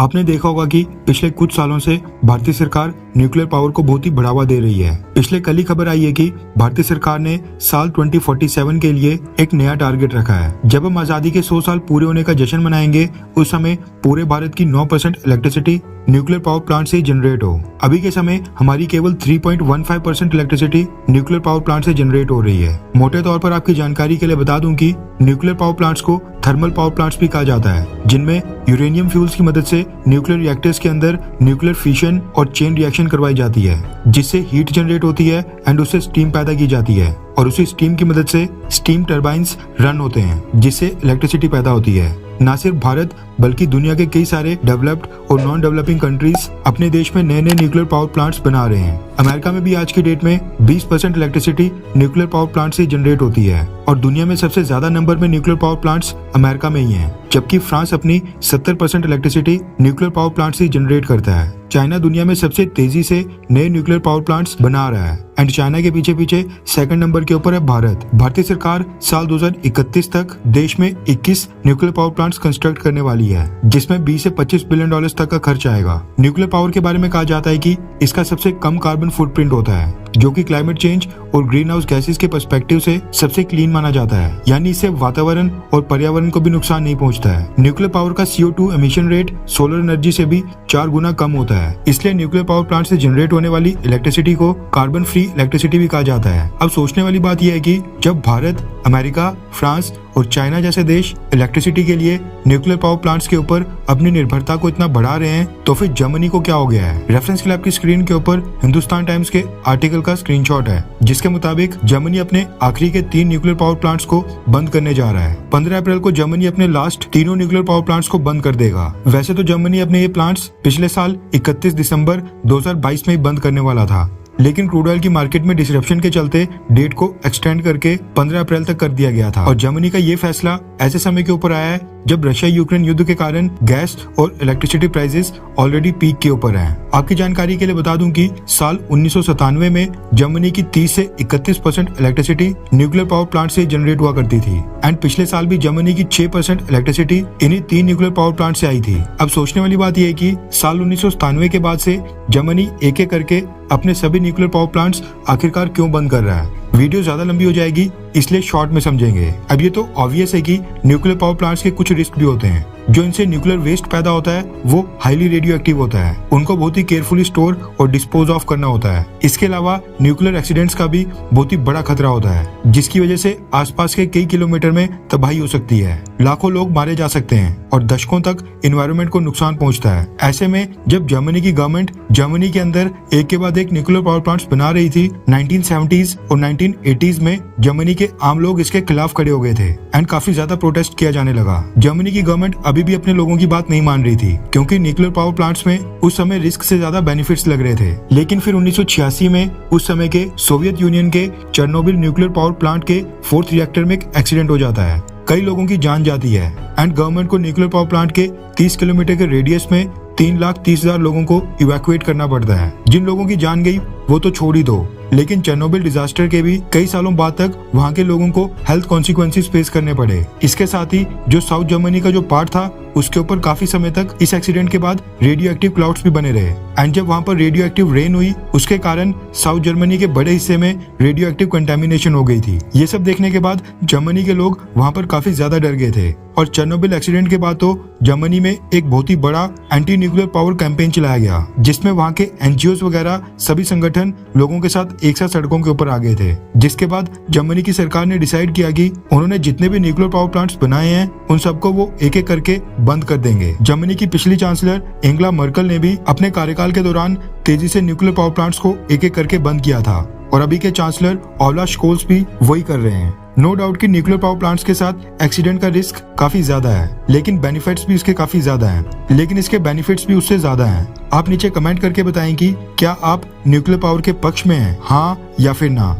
आपने देखा होगा कि पिछले कुछ सालों से भारतीय सरकार न्यूक्लियर पावर को बहुत ही बढ़ावा दे रही है। पिछले कल ही खबर आई है कि भारतीय सरकार ने साल 2047 के लिए एक नया टारगेट रखा है। जब हम आजादी के 100 साल पूरे होने का जश्न मनाएंगे, उस समय पूरे भारत की 9% इलेक्ट्रिसिटी न्यूक्लियर पावर प्लांट से जनरेट हो। अभी के समय हमारी केवल 3.15% इलेक्ट्रिसिटी न्यूक्लियर पावर प्लांट से जनरेट हो रही है। मोटे तौर पर आपकी जानकारी के लिए बता दूं कि न्यूक्लियर पावर प्लांट्स को थर्मल पावर प्लांट्स भी कहा जाता है, जिनमें यूरेनियम फ्यूल्स की मदद से न्यूक्लियर रिएक्टर्स के अंदर न्यूक्लियर फिशन और चेन रिएक्शन करवाई जाती है, जिससे हीट जनरेट होती है एंड उससे स्टीम पैदा की जाती है और उसी स्टीम की मदद से स्टीम टरबाइंस रन होते हैं, जिससे इलेक्ट्रिसिटी पैदा होती है। न सिर्फ भारत बल्कि दुनिया के कई सारे डेवलप्ड और नॉन डेवलपिंग कंट्रीज अपने देश में नए नए न्यूक्लियर पावर प्लांट्स बना रहे हैं। अमेरिका में भी आज की डेट में 20% इलेक्ट्रिसिटी न्यूक्लियर पावर प्लांट से जनरेट होती है और दुनिया में सबसे ज्यादा नंबर में न्यूक्लियर पावर प्लांट्स अमेरिका में ही हैं, जबकि फ्रांस अपनी 70% इलेक्ट्रिसिटी न्यूक्लियर पावर प्लांट से जनरेट करता है। चाइना दुनिया में सबसे तेजी से नए न्यूक्लियर पावर प्लांट्स बना रहा है एंड चाइना के पीछे पीछे सेकंड नंबर के ऊपर है भारत। भारतीय सरकार साल 2031 तक देश में 21 न्यूक्लियर पावर प्लांट्स कंस्ट्रक्ट करने वाली है, जिसमें 20 से 25 बिलियन डॉलर्स तक का खर्च आएगा। न्यूक्लियर पावर के बारे में कहा जाता है कि इसका सबसे कम कार्बन फुटप्रिंट होता है, जो कि क्लाइमेट चेंज और ग्रीन हाउस गैसेस के पर्सपेक्टिव से सबसे क्लीन माना जाता है, यानी इससे वातावरण और पर्यावरण को भी नुकसान नहीं पहुंचता है। न्यूक्लियर पावर का CO2 emission rate solar energy से भी 4 गुना कम होता है, इसलिए न्यूक्लियर पावर प्लांट से जनरेट होने वाली इलेक्ट्रिसिटी को कार्बन फ्री इलेक्ट्रिसिटी भी कहा जाता है। अब सोचने वाली बात यह है कि जब भारत, अमेरिका, फ्रांस और चाइना जैसे देश इलेक्ट्रिसिटी के लिए न्यूक्लियर पावर प्लांट्स के ऊपर अपनी निर्भरता को इतना बढ़ा रहे हैं, तो फिर जर्मनी को क्या हो गया है। रेफरेंस के लिए आपकी स्क्रीन के ऊपर हिंदुस्तान टाइम्स के आर्टिकल का स्क्रीनशॉट है, जिसके मुताबिक जर्मनी अपने आखिरी के 3 न्यूक्लियर पावर प्लांट्स को बंद करने जा रहा है। 15 अप्रैल को जर्मनी अपने लास्ट तीनों न्यूक्लियर पावर प्लांट्स को बंद कर देगा। वैसे तो जर्मनी अपने ये प्लांट्स पिछले साल 31 दिसंबर 2022 में ही बंद करने वाला था, लेकिन क्रूड ऑयल की मार्केट में डिसरप्शन के चलते डेट को एक्सटेंड करके 15 अप्रैल तक कर दिया गया था। और जर्मनी का ये फैसला ऐसे समय के ऊपर आया है जब रशिया यूक्रेन युद्ध के कारण गैस और इलेक्ट्रिसिटी प्राइसेस ऑलरेडी पीक के ऊपर हैं। आपकी जानकारी के लिए बता दूं कि साल 1997 में जर्मनी की 30 से 31% इलेक्ट्रिसिटी न्यूक्लियर पावर प्लांट से जनरेट हुआ करती थी एंड पिछले साल भी जर्मनी की 6% इलेक्ट्रिसिटी इन्हीं 3 न्यूक्लियर पावर प्लांट से आई थी। अब सोचने वाली बात यह है कि साल 1997 के बाद से जर्मनी एक एक करके अपने सभी न्यूक्लियर पावर प्लांट्स आखिरकार क्यों बंद कर रहा है। वीडियो ज्यादा लंबी हो जाएगी, इसलिए शॉर्ट में समझेंगे। अब ये तो ऑब्वियस है कि न्यूक्लियर पावर प्लांट्स के कुछ रिस्क भी होते हैं। जो इनसे न्यूक्लियर वेस्ट पैदा होता है वो हाईली रेडियो एक्टिव होता है, उनको बहुत ही केयरफुली स्टोर और डिस्पोज ऑफ करना होता है। इसके अलावा न्यूक्लियर एक्सीडेंट्स का भी बहुत ही बड़ा खतरा होता है, जिसकी वजह से आसपास के कई किलोमीटर में तबाही हो सकती है, लाखों लोग मारे जा सकते हैं और दशकों तक एनवायरनमेंट को नुकसान पहुंचता है। ऐसे में जब जर्मनी की गवर्नमेंट जर्मनी के अंदर एक के बाद एक न्यूक्लियर पावर प्लांट्स बना रही थी, 1970s और 1980s में जर्मनी के आम लोग इसके खिलाफ खड़े हो गए थे एंड काफी ज्यादा प्रोटेस्ट किया जाने लगा। जर्मनी की गवर्नमेंट अभी भी अपने लोगों की बात नहीं मान रही थी, क्योंकि न्यूक्लियर पावर प्लांट्स में उस समय रिस्क से ज्यादा बेनिफिट्स लग रहे थे। लेकिन फिर 1986 में उस समय के सोवियत यूनियन के चेर्नोबिल न्यूक्लियर पावर प्लांट के 4th रिएक्टर में एक एक्सीडेंट हो जाता है, कई लोगों की जान जाती है एंड गवर्नमेंट को न्यूक्लियर पावर प्लांट के 30 किलोमीटर के रेडियस में 3,30,000 लोगों को इवैक्यूएट करना पड़ता है। जिन लोगों की जान गई वो तो छोड़ ही दो, लेकिन चेर्नोबिल डिजास्टर के भी कई सालों बाद तक वहां के लोगों को हेल्थ कॉन्सिक्वेंसेस फेस करने पड़े। इसके साथ ही जो साउथ जर्मनी का जो पार्ट था उसके ऊपर काफी समय तक इस एक्सीडेंट के बाद रेडियो एक्टिव क्लाउड्स भी बने रहे एंड जब वहां पर रेडियो एक्टिव रेन हुई, उसके कारण साउथ जर्मनी के बड़े हिस्से में रेडियो एक्टिव कंटेमिनेशन हो गई थी। ये सब देखने के बाद जर्मनी के लोग वहां पर काफी ज्यादा डर गए थे और चेर्नोबिल एक्सीडेंट के बाद तो जर्मनी में एक बहुत ही बड़ा एंटी न्यूक्लियर पावर कैंपेन चलाया गया, जिसमें वहां के NGOs वगैरह सभी संगठन लोगों के साथ एक साथ सड़कों के ऊपर आ गए थे। जिसके बाद जर्मनी की सरकार ने डिसाइड किया कि उन्होंने जितने भी न्यूक्लियर पावर प्लांट्स बनाए हैं उन सबको वो एक एक करके बंद कर देंगे। जर्मनी की पिछली चांसलर एंगेला मर्केल ने भी अपने कार्यकाल के दौरान तेजी से न्यूक्लियर पावर प्लांट्स को एक एक करके बंद किया था और अभी के चांसलर ओलाफ स्कोल्स भी वही कर रहे हैं। नो डाउट कि न्यूक्लियर पावर प्लांट्स के साथ एक्सीडेंट का रिस्क काफी ज्यादा है, लेकिन बेनिफिट्स भी इसके काफी ज्यादा हैं। लेकिन इसके बेनिफिट्स भी उससे ज्यादा हैं। आप नीचे कमेंट करके बताएं कि क्या आप न्यूक्लियर पावर के पक्ष में हैं, हाँ या फिर ना।